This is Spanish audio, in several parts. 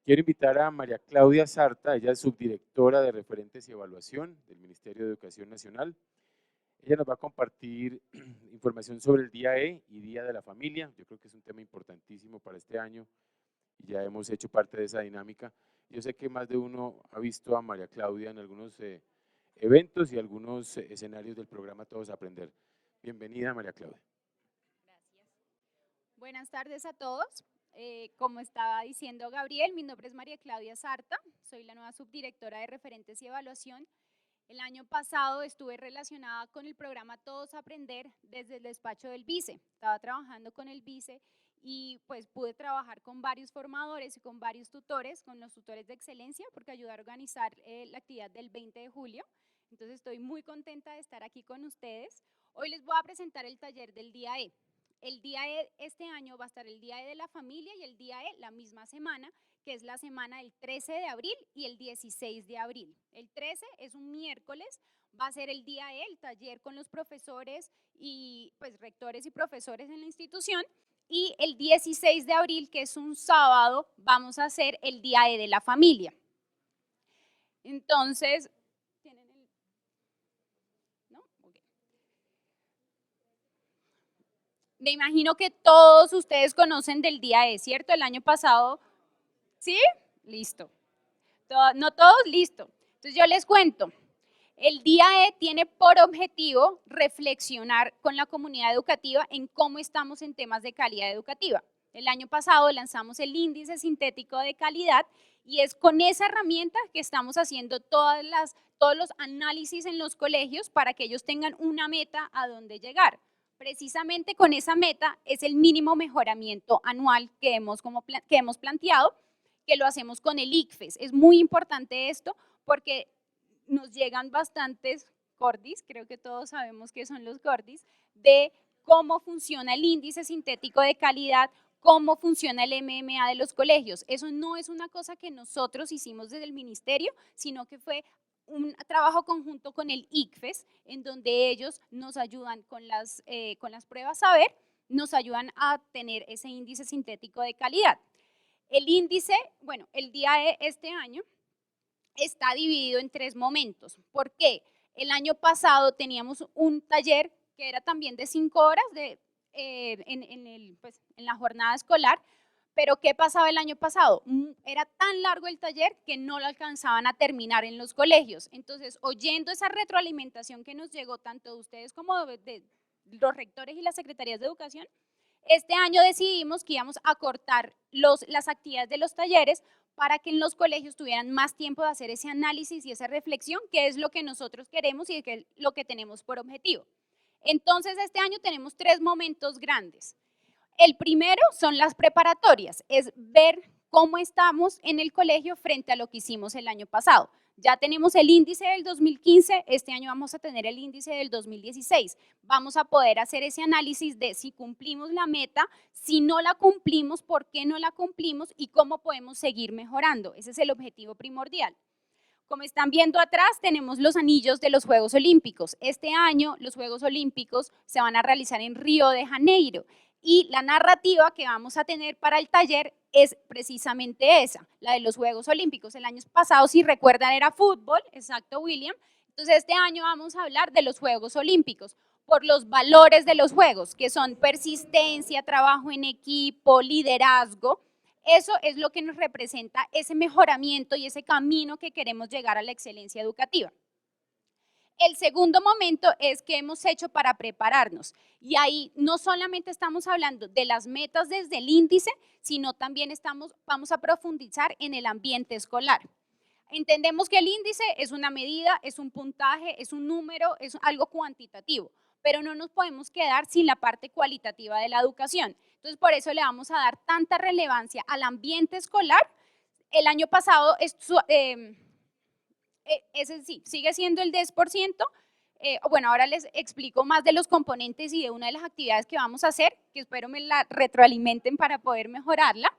Quiero invitar a María Claudia Sarta, ella es subdirectora de Referentes y Evaluación del Ministerio de Educación Nacional. Ella nos va a compartir información sobre el Día E y Día de la Familia. Yo creo que es un tema importantísimo para este año y ya hemos hecho parte de esa dinámica. Yo sé que más de uno ha visto a María Claudia en algunos eventos y algunos escenarios del programa Todos Aprender. Bienvenida, María Claudia. Gracias. Buenas tardes a todos. Como estaba diciendo Gabriel, mi nombre es María Claudia Sarta, soy la nueva subdirectora de Referentes y Evaluación. El año pasado estuve relacionada con el programa Todos Aprender desde el despacho del vice. Estaba trabajando con el vice y pues pude trabajar con varios formadores y con varios tutores, con los tutores de excelencia, porque ayudé a organizar la actividad del 20 de julio. Entonces estoy muy contenta de estar aquí con ustedes. Hoy les voy a presentar el taller del día E. El día E este año va a estar el día E de la familia y el día E la misma semana, que es la semana del 13 de abril y el 16 de abril. El 13 es un miércoles, va a ser el día E, el taller con los profesores y pues rectores y profesores en la institución. Y el 16 de abril, que es un sábado, vamos a hacer el día E de la familia. Entonces, me imagino que todos ustedes conocen del día E, ¿cierto? El año pasado, ¿sí? Listo. No todos, listo. Entonces yo les cuento. El día E tiene por objetivo reflexionar con la comunidad educativa en cómo estamos en temas de calidad educativa. El año pasado lanzamos el índice sintético de calidad y es con esa herramienta que estamos haciendo todos los análisis en los colegios para que ellos tengan una meta a dónde llegar. Precisamente con esa meta es el mínimo mejoramiento anual que hemos planteado, que lo hacemos con el ICFES. Es muy importante esto porque nos llegan bastantes cordis, creo que todos sabemos qué son los cordis, de cómo funciona el índice sintético de calidad, cómo funciona el MMA de los colegios. Eso no es una cosa que nosotros hicimos desde el ministerio, sino que fue un trabajo conjunto con el ICFES, en donde ellos nos ayudan con las pruebas saber, nos ayudan a tener ese índice sintético de calidad. El índice, bueno, el día E este año está dividido en 3 momentos. ¿Por qué? El año pasado teníamos un taller que era también de 5 horas en la jornada escolar, pero ¿qué pasaba el año pasado? Era tan largo el taller que no lo alcanzaban a terminar en los colegios. Entonces, oyendo esa retroalimentación que nos llegó tanto de ustedes como de los rectores y las secretarías de educación, este año decidimos que íbamos a cortar las actividades de los talleres para que en los colegios tuvieran más tiempo de hacer ese análisis y esa reflexión, que es lo que nosotros queremos y que es lo que tenemos por objetivo. Entonces, este año tenemos 3 momentos grandes. El primero son las preparatorias, es ver cómo estamos en el colegio frente a lo que hicimos el año pasado. Ya tenemos el índice del 2015, este año vamos a tener el índice del 2016. Vamos a poder hacer ese análisis de si cumplimos la meta, si no la cumplimos, por qué no la cumplimos y cómo podemos seguir mejorando. Ese es el objetivo primordial. Como están viendo atrás, tenemos los anillos de los Juegos Olímpicos. Este año los Juegos Olímpicos se van a realizar en Río de Janeiro y la narrativa que vamos a tener para el taller es precisamente esa, la de los Juegos Olímpicos. El año pasado, si recuerdan, era fútbol, exacto, William. Entonces, este año vamos a hablar de los Juegos Olímpicos por los valores de los Juegos, que son persistencia, trabajo en equipo, liderazgo. Eso es lo que nos representa ese mejoramiento y ese camino que queremos llegar a la excelencia educativa. El segundo momento es que hemos hecho para prepararnos y ahí no solamente estamos hablando de las metas desde el índice, sino también vamos a profundizar en el ambiente escolar. Entendemos que el índice es una medida, es un puntaje, es un número, es algo cuantitativo, pero no nos podemos quedar sin la parte cualitativa de la educación. Entonces, por eso le vamos a dar tanta relevancia al ambiente escolar. El año pasado, ese sí, sigue siendo el 10%. Bueno, ahora les explico más de los componentes y de una de las actividades que vamos a hacer, que espero me la retroalimenten para poder mejorarla,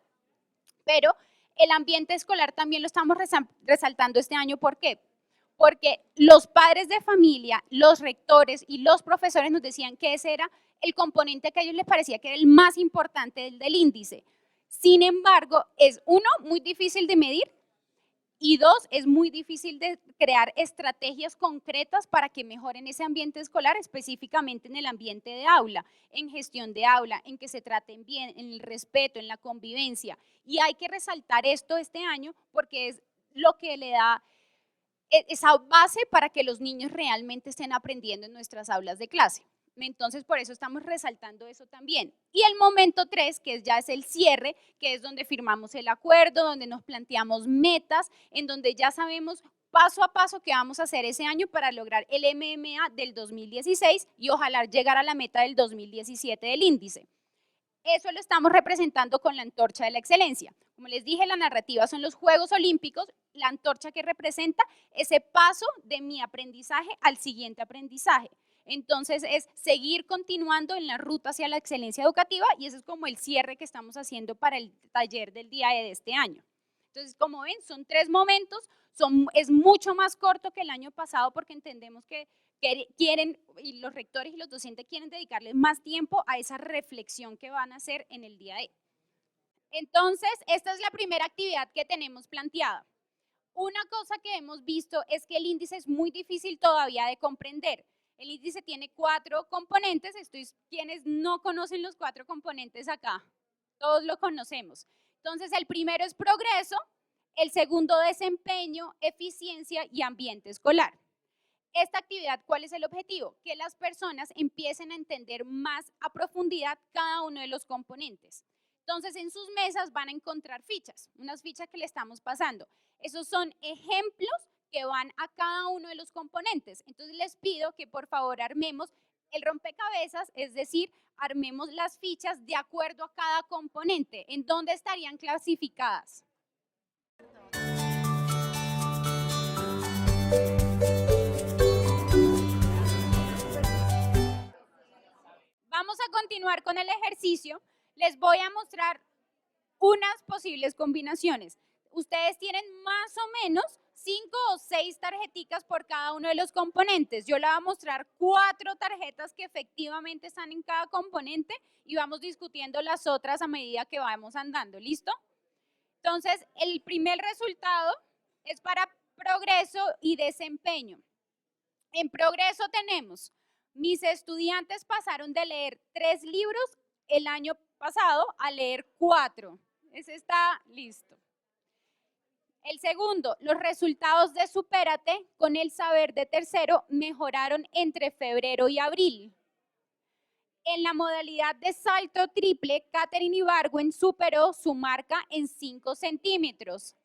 pero el ambiente escolar también lo estamos resaltando este año. ¿Por qué? porque los padres de familia, los rectores y los profesores nos decían que ese era el componente que a ellos les parecía que era el más importante del índice. Sin embargo, es uno, muy difícil de medir, y dos, es muy difícil de crear estrategias concretas para que mejoren ese ambiente escolar, específicamente en el ambiente de aula, en gestión de aula, en que se traten bien, en el respeto, en la convivencia. Y hay que resaltar esto este año porque es lo que le da esa base para que los niños realmente estén aprendiendo en nuestras aulas de clase. Entonces, por eso estamos resaltando eso también. Y el momento 3, que ya es el cierre, que es donde firmamos el acuerdo, donde nos planteamos metas, en donde ya sabemos paso a paso qué vamos a hacer ese año para lograr el MMA del 2016 y ojalá llegar a la meta del 2017 del índice. Eso lo estamos representando con la antorcha de la excelencia. Como les dije, la narrativa son los Juegos Olímpicos, la antorcha que representa ese paso de mi aprendizaje al siguiente aprendizaje. Entonces es seguir continuando en la ruta hacia la excelencia educativa y ese es como el cierre que estamos haciendo para el taller del día de este año. Entonces, como ven, son 3 momentos, es mucho más corto que el año pasado porque entendemos que quieren, y los rectores y los docentes quieren dedicarles más tiempo a esa reflexión que van a hacer en el día de. Entonces, esta es la primera actividad que tenemos planteada. Una cosa que hemos visto es que el índice es muy difícil todavía de comprender. El índice tiene 4 componentes, quienes no conocen los 4 componentes acá, todos lo conocemos. Entonces, el primero es progreso, el segundo desempeño, eficiencia y ambiente escolar. Esta actividad, ¿cuál es el objetivo? Que las personas empiecen a entender más a profundidad cada uno de los componentes. Entonces, en sus mesas van a encontrar fichas, unas fichas que le estamos pasando. Esos son ejemplos que van a cada uno de los componentes. Entonces, les pido que por favor armemos el rompecabezas, es decir, armemos las fichas de acuerdo a cada componente. ¿En dónde estarían clasificadas? Vamos a continuar con el ejercicio. Les voy a mostrar unas posibles combinaciones. Ustedes tienen más o menos 5 o 6 tarjeticas por cada uno de los componentes. Yo les voy a mostrar 4 tarjetas que efectivamente están en cada componente y vamos discutiendo las otras a medida que vamos andando. ¿Listo? Entonces, el primer resultado es para progreso y desempeño. En progreso tenemos, mis estudiantes pasaron de leer 3 libros el año pasado a leer 4. Ese está listo. El segundo, los resultados de Supérate con el saber de tercero mejoraron entre febrero y abril. En la modalidad de salto triple, Katherine Ibargüen superó su marca en 5 centímetros.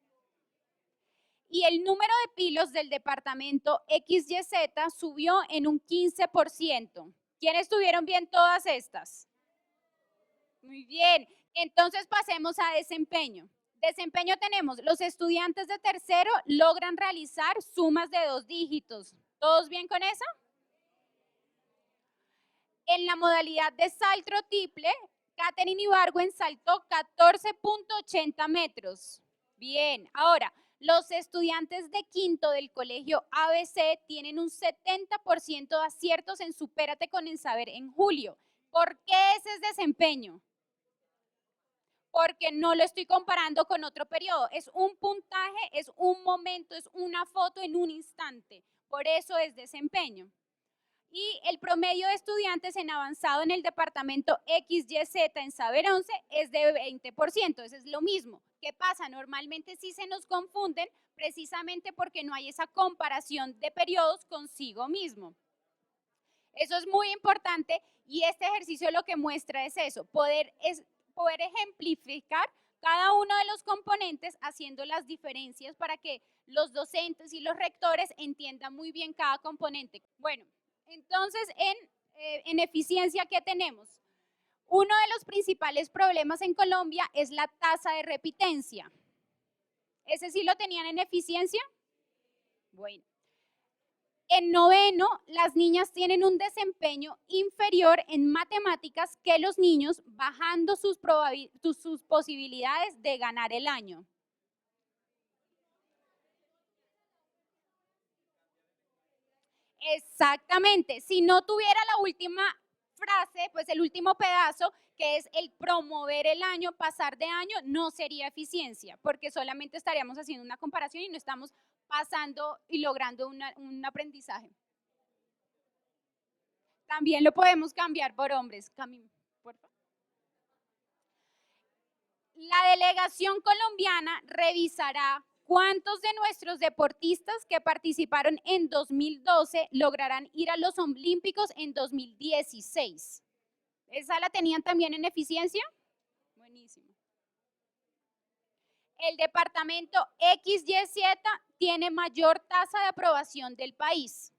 Y el número de pilos del departamento XYZ subió en un 15%. ¿Quiénes tuvieron bien todas estas? Muy bien. Entonces pasemos a desempeño. Desempeño tenemos, los estudiantes de tercero logran realizar sumas de 2 dígitos. ¿Todos bien con eso? En la modalidad de salto triple, Katherine Ibargüen saltó 14.80 metros. Bien, ahora, los estudiantes de quinto del colegio ABC tienen un 70% de aciertos en Supérate con el saber en julio. ¿Por qué ese es desempeño? Porque no lo estoy comparando con otro periodo. Es un puntaje, es un momento, es una foto en un instante. Por eso es desempeño. Y el promedio de estudiantes en avanzado en el departamento XYZ en saber 11 es de 20%. Eso es lo mismo. ¿Qué pasa? Normalmente sí se nos confunden precisamente porque no hay esa comparación de periodos consigo mismo. Eso es muy importante y este ejercicio lo que muestra es eso, poder ejemplificar cada uno de los componentes haciendo las diferencias para que los docentes y los rectores entiendan muy bien cada componente. Bueno, entonces en eficiencia, ¿qué tenemos? Uno de los principales problemas en Colombia es la tasa de repitencia. ¿Ese sí lo tenían en eficiencia? Bueno. En noveno, las niñas tienen un desempeño inferior en matemáticas que los niños, bajando sus posibilidades de ganar el año. Exactamente. Si no tuviera la última frase, pues el último pedazo, que es el promover el año, pasar de año, no sería eficiencia, porque solamente estaríamos haciendo una comparación y no estamos pasando y logrando un aprendizaje. También lo podemos cambiar por hombres. Por favor. La delegación colombiana revisará cuántos de nuestros deportistas que participaron en 2012 lograrán ir a los Olímpicos en 2016. ¿Esa la tenían también en eficiencia? Buenísimo. El departamento XYZ tiene mayor tasa de aprobación del país,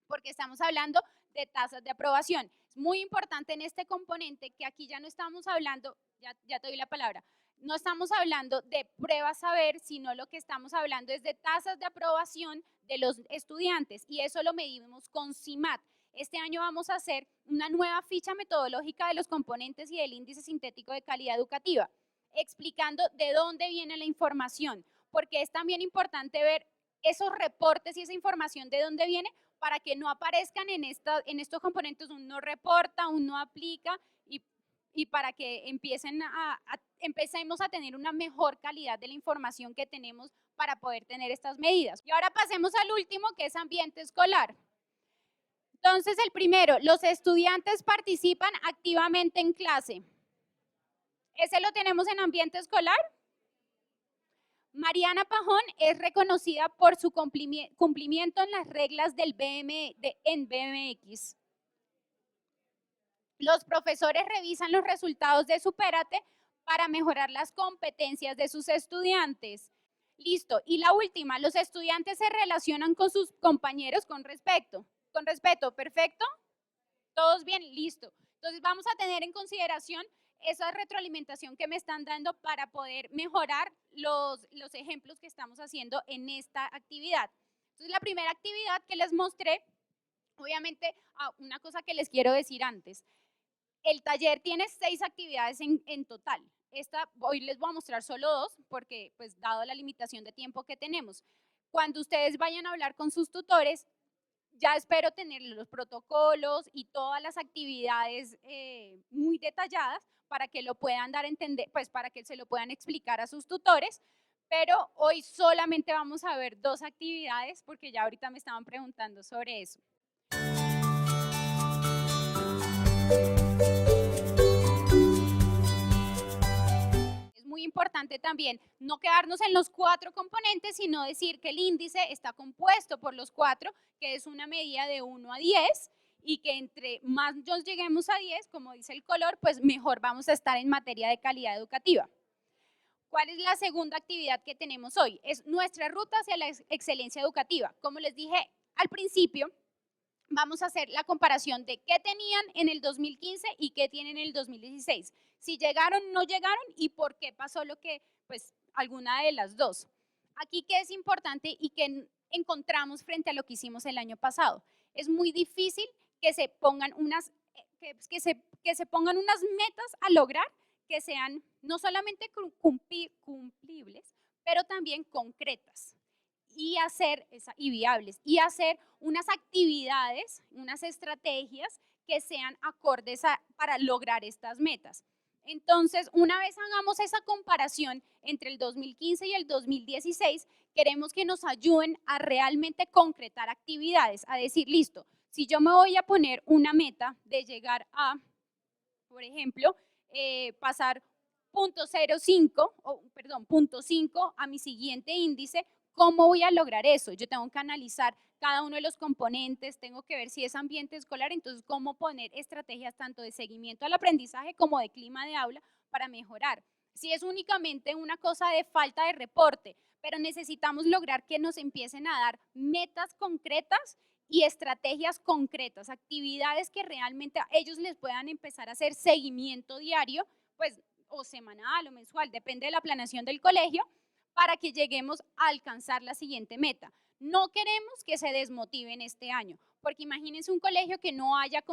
porque estamos hablando de tasas de aprobación. Es muy importante en este componente que aquí ya no estamos hablando, ya te doy la palabra, no estamos hablando de pruebas saber, sino lo que estamos hablando es de tasas de aprobación de los estudiantes, y eso lo medimos con CIMAT. Este año vamos a hacer una nueva ficha metodológica de los componentes y del índice sintético de calidad educativa, explicando de dónde viene la información, porque es también importante ver esos reportes y esa información de dónde viene, para que no aparezcan en estos componentes un no reporta, un no aplica, y para que empecemos a tener una mejor calidad de la información que tenemos para poder tener estas medidas. Y ahora pasemos al último, que es ambiente escolar. Entonces, el primero, los estudiantes participan activamente en clase. ¿Ese lo tenemos en ambiente escolar? Mariana Pajón es reconocida por su cumplimiento en las reglas del en BMX. Los profesores revisan los resultados de Supérate para mejorar las competencias de sus estudiantes. Listo. Y la última, los estudiantes se relacionan con sus compañeros con respeto. Con respeto, ¿perfecto? ¿Todos bien? Listo. Entonces vamos a tener en consideración esa retroalimentación que me están dando para poder mejorar los ejemplos que estamos haciendo en esta actividad. Entonces la primera actividad que les mostré, obviamente, una cosa que les quiero decir antes, el taller tiene 6 actividades en total. Hoy les voy a mostrar solo 2 porque, pues, dado la limitación de tiempo que tenemos. Cuando ustedes vayan a hablar con sus tutores, ya espero tener los protocolos y todas las actividades muy detalladas para que lo puedan dar a entender, pues para que se lo puedan explicar a sus tutores, pero hoy solamente vamos a ver 2 actividades porque ya ahorita me estaban preguntando sobre eso. Muy importante también no quedarnos en los 4 componentes, sino decir que el índice está compuesto por los 4, que es una medida de 1 a 10, y que entre más nos lleguemos a 10, como dice el color, pues mejor vamos a estar en materia de calidad educativa. ¿Cuál es la segunda actividad que tenemos hoy? Es nuestra ruta hacia la excelencia educativa. Como les dije al principio, vamos a hacer la comparación de qué tenían en el 2015 y qué tienen en el 2016. Si llegaron, no llegaron y por qué pasó lo que, pues, alguna de las dos. Aquí, ¿qué es importante y que encontramos frente a lo que hicimos el año pasado? Es muy difícil que se pongan unas, que se pongan unas metas a lograr que sean no solamente cumplibles, pero también concretas y viables, y hacer unas actividades, unas estrategias que sean acordes para lograr estas metas. Entonces, una vez hagamos esa comparación entre el 2015 y el 2016, queremos que nos ayuden a realmente concretar actividades, a decir, listo, si yo me voy a poner una meta de llegar a, por ejemplo, pasar 0.5 a mi siguiente índice, ¿cómo voy a lograr eso? Yo tengo que analizar cada uno de los componentes, tengo que ver si es ambiente escolar, entonces cómo poner estrategias tanto de seguimiento al aprendizaje como de clima de aula para mejorar. Si es únicamente una cosa de falta de reporte, pero necesitamos lograr que nos empiecen a dar metas concretas y estrategias concretas, actividades que realmente a ellos les puedan empezar a hacer seguimiento diario, pues, o semanal o mensual, depende de la planeación del colegio, para que lleguemos a alcanzar la siguiente meta. No queremos que se desmotiven este año, porque imagínense un colegio que no haya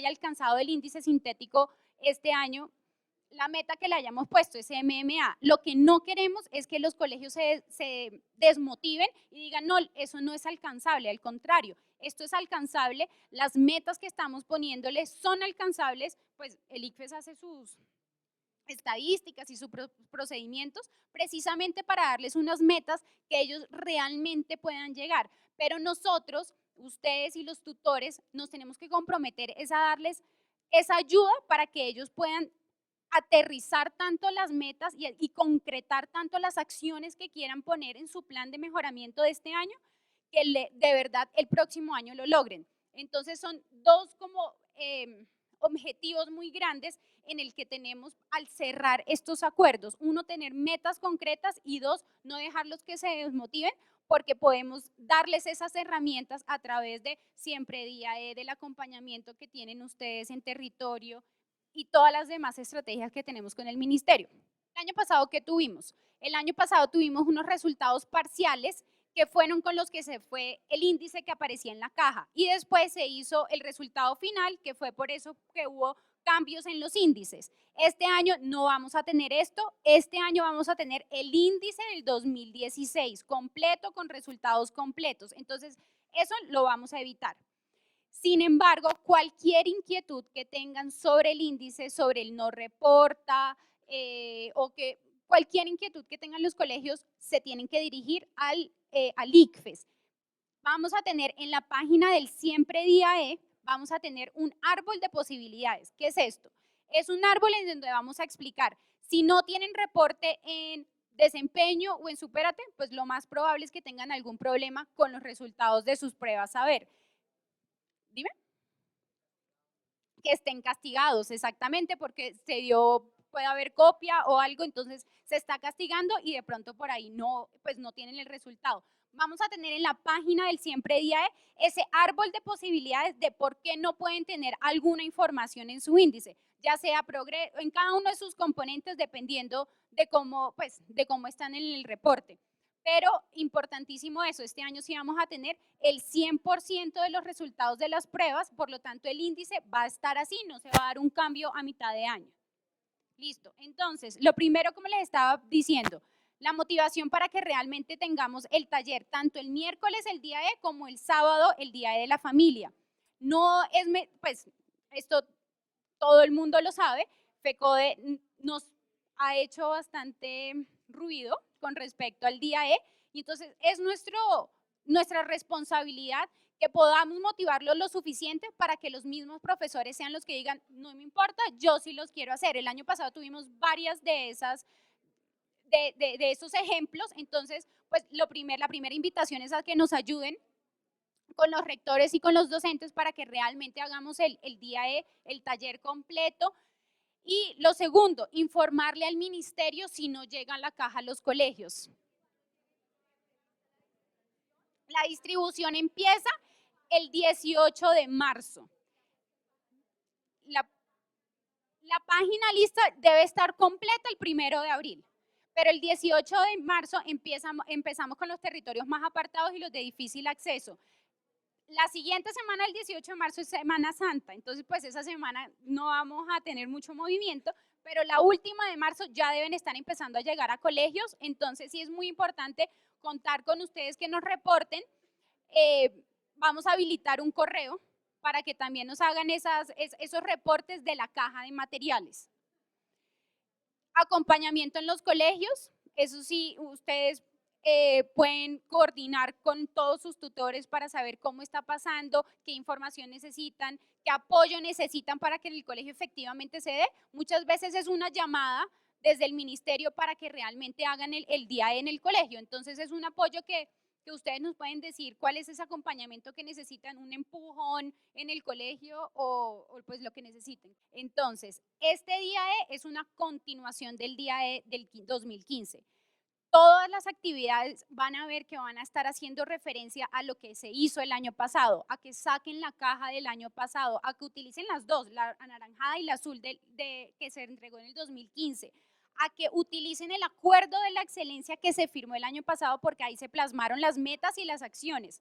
alcanzado el índice sintético este año, la meta que le hayamos puesto es MMA. Lo que no queremos es que los colegios se desmotiven y digan, no, eso no es alcanzable, al contrario, esto es alcanzable, las metas que estamos poniéndole son alcanzables, pues el ICFES hace sus estadísticas y sus procedimientos precisamente para darles unas metas que ellos realmente puedan llegar. Pero nosotros, ustedes y los tutores, nos tenemos que comprometer es a darles esa ayuda para que ellos puedan aterrizar tanto las metas y concretar tanto las acciones que quieran poner en su plan de mejoramiento de este año, que de verdad el próximo año lo logren. Entonces son dos como objetivos muy grandes en el que tenemos al cerrar estos acuerdos. Uno, tener metas concretas y dos, no dejarlos que se desmotiven porque podemos darles esas herramientas a través de siempre día del acompañamiento que tienen ustedes en territorio y todas las demás estrategias que tenemos con el ministerio. El año pasado, ¿qué tuvimos? El año pasado tuvimos unos resultados parciales que fueron con los que se fue el índice que aparecía en la caja y después se hizo el resultado final, que fue por eso que hubo cambios en los índices. Este año no vamos a tener esto, este año vamos a tener el índice del 2016 completo con resultados completos, entonces eso lo vamos a evitar. Sin embargo, cualquier inquietud que tengan sobre el índice, sobre el no reporta o que cualquier inquietud que tengan los colegios se tienen que dirigir al ICFES. Vamos a tener en la página del Siempre Día E, vamos a tener un árbol de posibilidades. ¿Qué es esto? Es un árbol en donde vamos a explicar, si no tienen reporte en desempeño o en Supérate, pues lo más probable es que tengan algún problema con los resultados de sus pruebas. A ver, dime. Que estén castigados, exactamente, porque se dio, puede haber copia o algo, entonces se está castigando y de pronto por ahí no, pues no tienen el resultado. Vamos a tener en la página del Siempre Día ese árbol de posibilidades de por qué no pueden tener alguna información en su índice, ya sea en cada uno de sus componentes dependiendo de cómo, pues, de cómo están en el reporte. Pero importantísimo eso, este año sí vamos a tener el 100% de los resultados de las pruebas, por lo tanto el índice va a estar así, no se va a dar un cambio a mitad de año. Listo, entonces, lo primero, como les estaba diciendo, la motivación para que realmente tengamos el taller, tanto el miércoles, el día E, como el sábado, el día E de la familia. No es, pues, esto todo el mundo lo sabe, FECODE nos ha hecho bastante ruido con respecto al día E, y entonces es nuestra responsabilidad que podamos motivarlos lo suficiente para que los mismos profesores sean los que digan, no me importa, yo sí los quiero hacer. El año pasado tuvimos varias de esos ejemplos, entonces pues la primera invitación es a que nos ayuden con los rectores y con los docentes para que realmente hagamos el día E, el taller completo. Y lo segundo, informarle al ministerio si no llega a la caja a los colegios. La distribución empieza el 18 de marzo. La página lista debe estar completa el 1 de abril, pero el 18 de marzo empezamos con los territorios más apartados y los de difícil acceso. La siguiente semana, el 18 de marzo, es Semana Santa, entonces pues esa semana no vamos a tener mucho movimiento, pero la última de marzo ya deben estar empezando a llegar a colegios, entonces sí es muy importante contar con ustedes que nos reporten. Vamos a habilitar un correo para que también nos hagan esos reportes de la caja de materiales. Acompañamiento en los colegios, eso sí, ustedes pueden coordinar con todos sus tutores para saber cómo está pasando, qué información necesitan, qué apoyo necesitan para que el colegio efectivamente se dé. Muchas veces es una llamada desde el ministerio para que realmente hagan el día en el colegio. Entonces es un apoyo que ustedes nos pueden decir cuál es ese acompañamiento que necesitan, un empujón en el colegio o pues lo que necesiten. Entonces, este día E es una continuación del día E del 2015. Todas las actividades van a ver que van a estar haciendo referencia a lo que se hizo el año pasado, a que saquen la caja del año pasado, a que utilicen las dos, la anaranjada y la azul que se entregó en el 2015, a que utilicen el acuerdo de la excelencia que se firmó el año pasado porque ahí se plasmaron las metas y las acciones.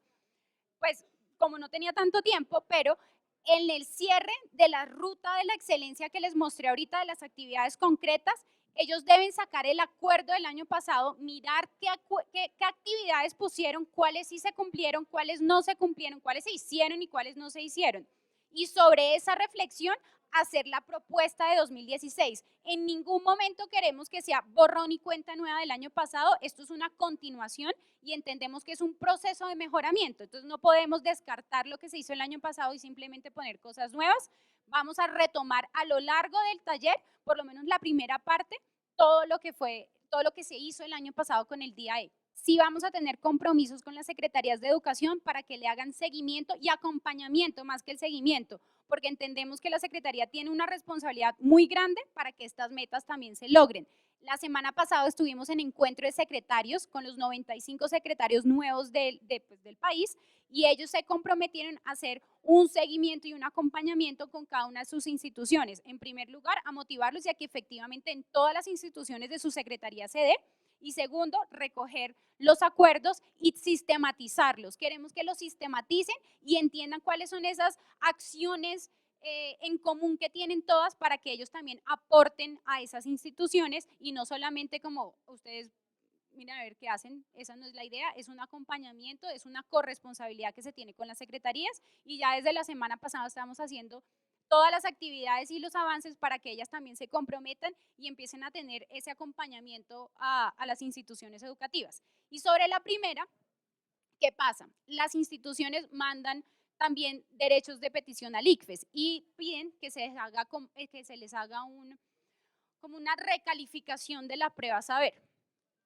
Pues como no tenía tanto tiempo, pero en el cierre de la ruta de la excelencia que les mostré ahorita de las actividades concretas, ellos deben sacar el acuerdo del año pasado, mirar qué actividades pusieron, cuáles sí se cumplieron, cuáles no se cumplieron, cuáles se hicieron y cuáles no se hicieron. Y sobre esa reflexión, hacer la propuesta de 2016. En ningún momento queremos que sea borrón y cuenta nueva del año pasado, esto es una continuación y entendemos que es un proceso de mejoramiento, entonces no podemos descartar lo que se hizo el año pasado y simplemente poner cosas nuevas. Vamos a retomar a lo largo del taller, por lo menos la primera parte, todo lo que se hizo el año pasado con el día E. Sí vamos a tener compromisos con las secretarías de educación para que le hagan seguimiento y acompañamiento más que el seguimiento, porque entendemos que la secretaría tiene una responsabilidad muy grande para que estas metas también se logren. La semana pasada estuvimos en encuentro de secretarios con los 95 secretarios nuevos del país y ellos se comprometieron a hacer un seguimiento y un acompañamiento con cada una de sus instituciones. En primer lugar, a motivarlos y a que efectivamente en todas las instituciones de su secretaría se dé. Y segundo, recoger los acuerdos y sistematizarlos. Queremos que los sistematicen y entiendan cuáles son esas acciones en común que tienen todas para que ellos también aporten a esas instituciones y no solamente como ustedes miren a ver qué hacen, esa no es la idea, es un acompañamiento, es una corresponsabilidad que se tiene con las secretarías y ya desde la semana pasada estamos haciendo todas las actividades y los avances para que ellas también se comprometan y empiecen a tener ese acompañamiento a las instituciones educativas. Y sobre la primera, ¿qué pasa? Las instituciones mandan también derechos de petición al ICFES y piden que se les haga como una recalificación de la prueba saber.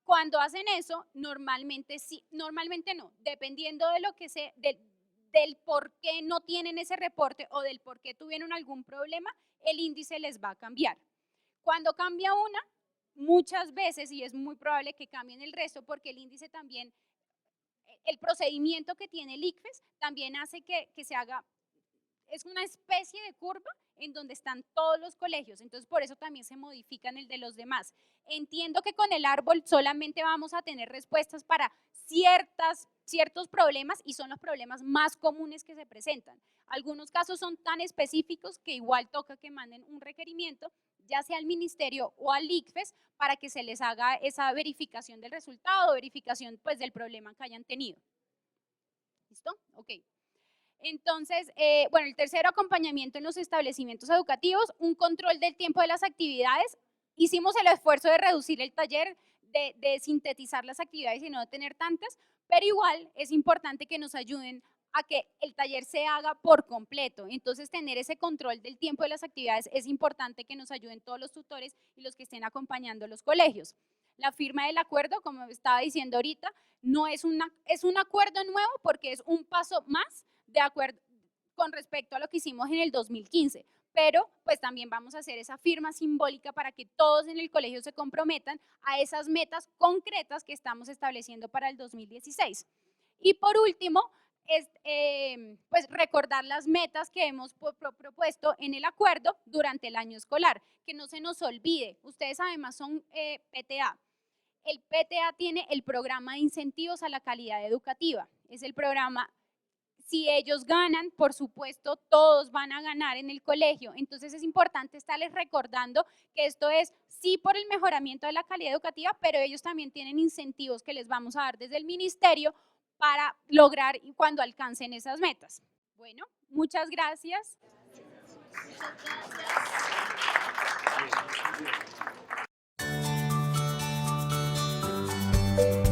Cuando hacen eso, normalmente sí, normalmente no, dependiendo de lo que del por qué no tienen ese reporte o del por qué tuvieron algún problema, el índice les va a cambiar. Cuando cambia una, muchas veces, y es muy probable que cambien el resto, porque el índice también, el procedimiento que tiene el ICFES también hace que se haga, es una especie de curva en donde están todos los colegios, entonces por eso también se modifican el de los demás. Entiendo que con el árbol solamente vamos a tener respuestas para ciertos problemas y son los problemas más comunes que se presentan. Algunos casos son tan específicos que igual toca que manden un requerimiento, ya sea al ministerio o al ICFES, para que se les haga esa verificación del resultado, verificación pues del problema que hayan tenido. ¿Listo? Ok. Entonces, bueno, el tercero, acompañamiento en los establecimientos educativos, un control del tiempo de las actividades. Hicimos el esfuerzo de reducir el taller, de sintetizar las actividades y no tener tantas, pero igual es importante que nos ayuden a que el taller se haga por completo. Entonces, tener ese control del tiempo de las actividades es importante que nos ayuden todos los tutores y los que estén acompañando los colegios. La firma del acuerdo, como estaba diciendo ahorita, no es un acuerdo nuevo porque es un paso más de acuerdo con respecto a lo que hicimos en el 2015, pero pues también vamos a hacer esa firma simbólica para que todos en el colegio se comprometan a esas metas concretas que estamos estableciendo para el 2016. Y por último, pues recordar las metas que hemos propuesto en el acuerdo durante el año escolar, que no se nos olvide, ustedes además son PTA. El PTA tiene el programa de incentivos a la calidad educativa, es el programa. Si ellos ganan, por supuesto, todos van a ganar en el colegio. Entonces es importante estarles recordando que esto es sí por el mejoramiento de la calidad educativa, pero ellos también tienen incentivos que les vamos a dar desde el ministerio para lograr cuando alcancen esas metas. Bueno, muchas gracias. Muchas gracias.